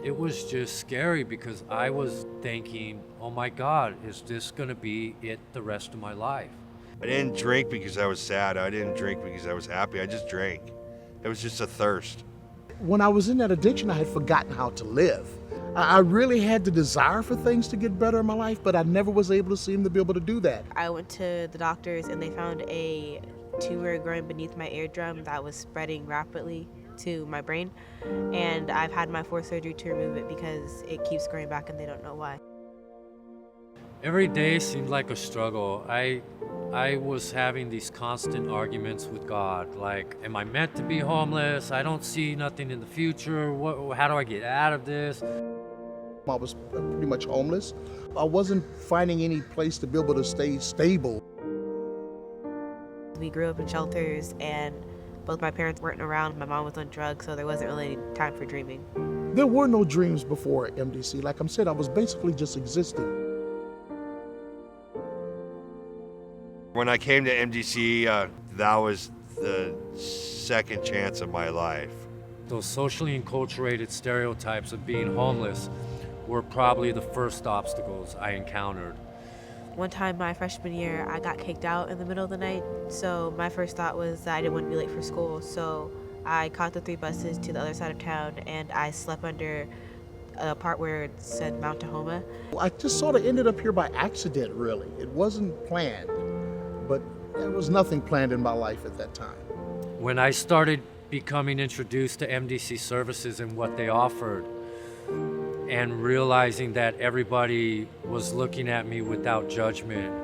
it was just scary because I was thinking, oh my God, is this gonna be it the rest of my life? I didn't drink because I was sad. I didn't drink because I was happy. I just drank. It was just a thirst. When I was in that addiction, I had forgotten how to live. I really had the desire for things to get better in my life, but I never was able to seem to be able to do that. I went to the doctors and they found a tumor growing beneath my eardrum that was spreading rapidly to my brain. And I've had my 4th surgery to remove it because it keeps growing back and they don't know why. Every day seemed like a struggle. I was having these constant arguments with God, like, am I meant to be homeless? I don't see nothing in the future. How do I get out of this? I was pretty much homeless. I wasn't finding any place to be able to stay stable. We grew up in shelters and both my parents weren't around. My mom was on drugs, so there wasn't really time for dreaming. There were no dreams before MDC. Like I said, I was basically just existing. When I came to MDC, that was the second chance of my life. Those socially enculturated stereotypes of being homeless were probably the first obstacles I encountered. One time my freshman year, I got kicked out in the middle of the night, so my first thought was that I didn't want to be late for school, so I caught the 3 buses to the other side of town and I slept under a part where it said Mount Tahoma. I just sort of ended up here by accident, really. It wasn't planned, but there was nothing planned in my life at that time. When I started becoming introduced to MDC services and what they offered, and realizing that everybody was looking at me without judgment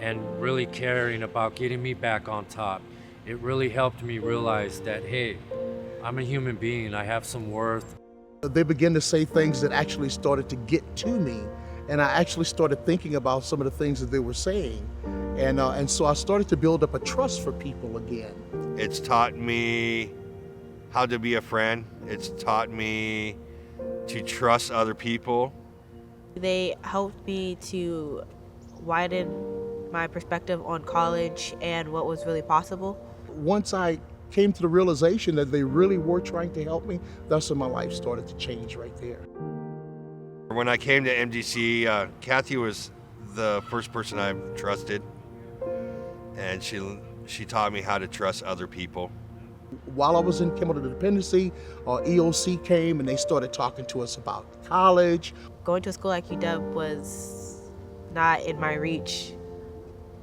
and really caring about getting me back on top, it really helped me realize that, hey, I'm a human being, I have some worth. They began to say things that actually started to get to me, and I actually started thinking about some of the things that they were saying. And so I started to build up a trust for people again. It's taught me how to be a friend. It's taught me to trust other people. They helped me to widen my perspective on college and what was really possible. Once I came to the realization that they really were trying to help me, that's when my life started to change right there. When I came to MDC, Kathy was the first person I trusted, and she taught me how to trust other people. While I was in chemical dependency, EOC came and they started talking to us about college. Going to a school like UW was not in my reach.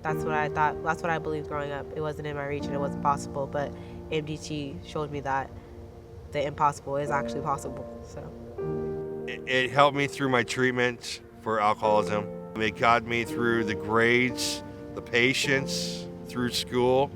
That's what I thought, that's what I believed growing up. It wasn't in my reach and it wasn't possible, but MDT showed me that the impossible is actually possible. So it helped me through my treatment for alcoholism. It got me through the grades, the patience, through school.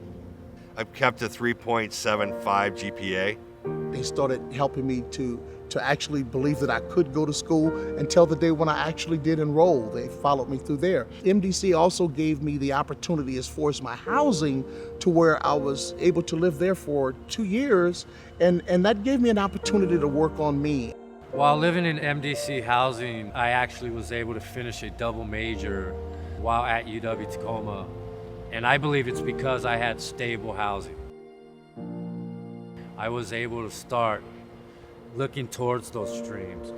I've kept a 3.75 GPA. They started helping me to actually believe that I could go to school until the day when I actually did enroll. They followed me through there. MDC also gave me the opportunity as far as my housing to where I was able to live there for 2 years, and that gave me an opportunity to work on me. While living in MDC housing, I actually was able to finish a double major while at UW-Tacoma. And I believe it's because I had stable housing. I was able to start looking towards those dreams,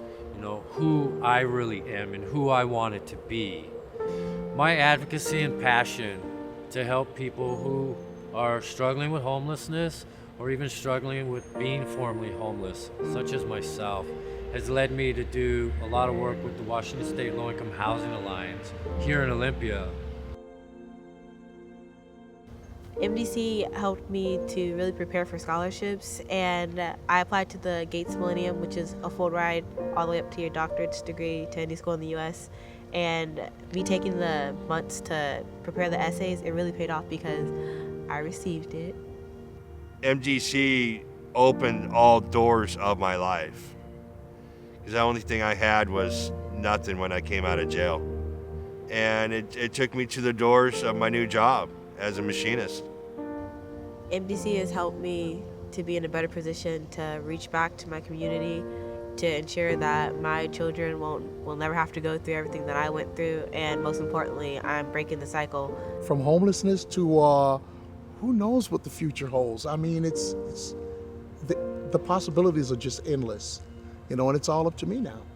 who I really am and who I wanted to be. My advocacy and passion to help people who are struggling with homelessness or even struggling with being formerly homeless, such as myself, has led me to do a lot of work with the Washington State Low-Income Housing Alliance here in Olympia. MDC helped me to really prepare for scholarships, and I applied to the Gates Millenium, which is a full ride all the way up to your doctorate's degree to any school in the U.S. And me taking the months to prepare the essays, it really paid off because I received it. MDC opened all doors of my life, because the only thing I had was nothing when I came out of jail. And it took me to the doors of my new job as a machinist. MDC has helped me to be in a better position to reach back to my community, to ensure that my children will never have to go through everything that I went through, and most importantly, I'm breaking the cycle. From homelessness to who knows what the future holds. I mean, the possibilities are just endless. and it's all up to me now.